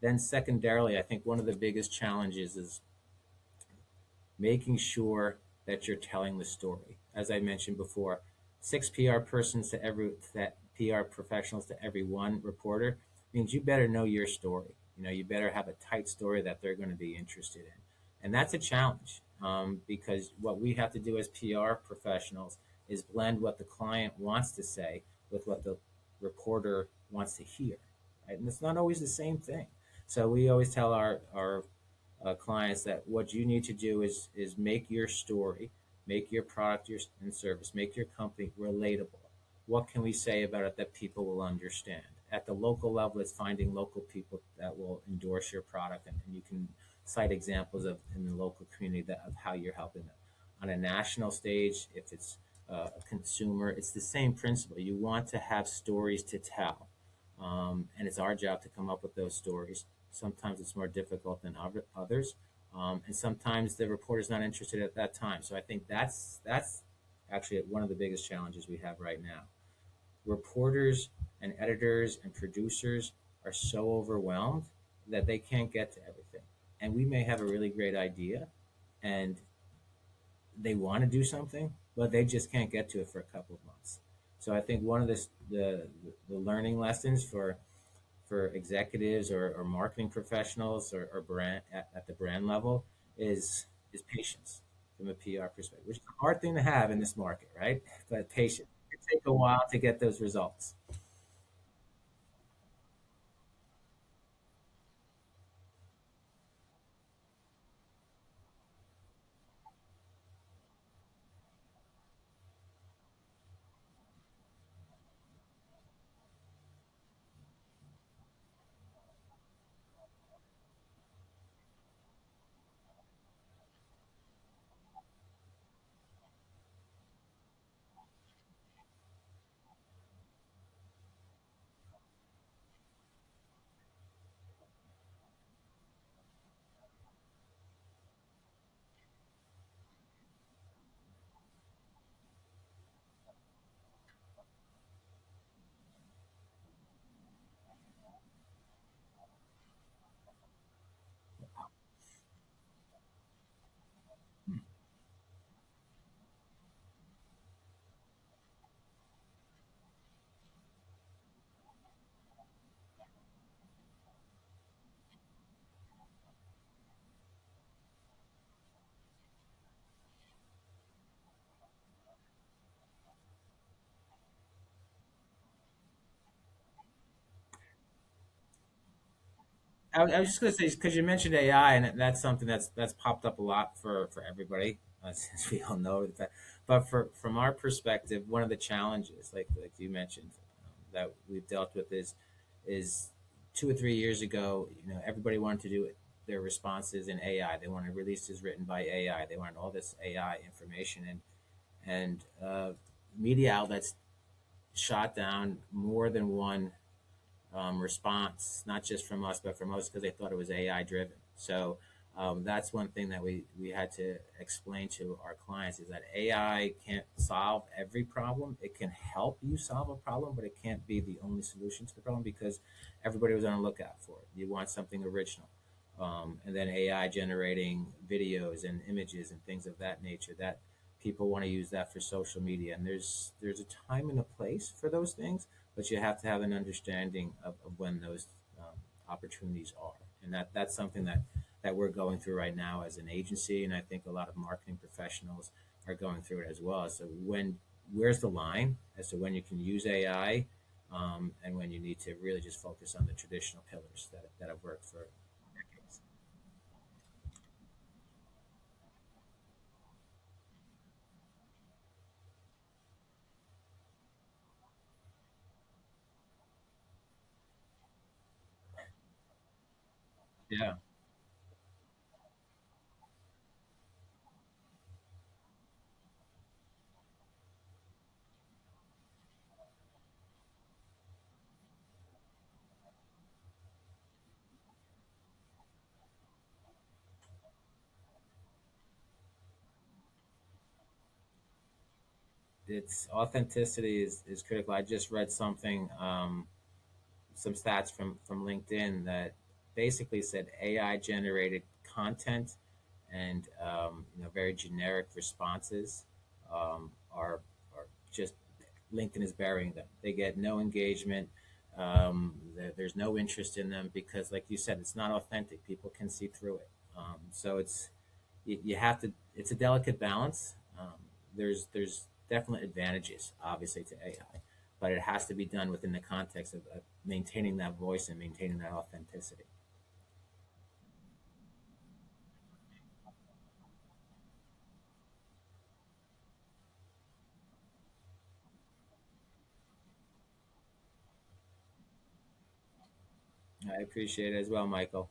Then secondarily, I think one of the biggest challenges is making sure that you're telling the story. As I mentioned before, six PR persons to every that PR professionals to every one reporter means you better know your story. You know, you better have a tight story that they're going to be interested in, and that's a challenge because what we have to do as PR professionals is blend what the client wants to say with what the reporter wants to hear, right? And it's not always the same thing. So we always tell our clients that what you need to do is make your story, make your product your, and service, make your company relatable. What can we say about it that people will understand? At the local level, it's finding local people that will endorse your product, and you can cite examples of in the local community of how you're helping them. On a national stage, if it's a consumer, it's the same principle. You want to have stories to tell, and it's our job to come up with those stories. Sometimes it's more difficult than others, and sometimes the reporter's not interested at that time. So I think that's actually one of the biggest challenges we have right now. Reporters and editors and producers are so overwhelmed that they can't get to everything. And we may have a really great idea, and they want to do something, but they just can't get to it for a couple of months. So I think one of the learning lessons for executives or marketing professionals or brand at the brand level is patience from a PR perspective, which is a hard thing to have in this market, right? But patience. It can take a while to get those results. I was just going to say because you mentioned AI, and that's something that's popped up a lot for everybody, since we all know that. But from our perspective, one of the challenges, like you mentioned, that we've dealt with is 2 or 3 years ago. You know, everybody wanted to do their responses in AI. They wanted releases written by AI. They wanted all this AI information, and media outlets shot down more than one response, not just from us, but from us because they thought it was AI driven. So that's one thing that we had to explain to our clients is that AI can't solve every problem. It can help you solve a problem, but it can't be the only solution to the problem because everybody was on the lookout for it. You want something original. And then AI generating videos and images and things of that nature that people want to use that for social media. And there's a time and a place for those things, but you have to have an understanding of when those opportunities are, and that's something that we're going through right now as an agency, and I think a lot of marketing professionals are going through it as well. So where's the line as to when you can use AI, and when you need to really just focus on the traditional pillars that have worked for decades. Yeah, it's authenticity is critical. I just read something, some stats from LinkedIn that basically said AI generated content and very generic responses are just LinkedIn is burying them. They get no engagement. There's no interest in them because, like you said, it's not authentic. People can see through it. So you have to. It's a delicate balance. There's definite advantages, obviously, to AI, but it has to be done within the context of maintaining that voice and maintaining that authenticity. I appreciate it as well, Michael.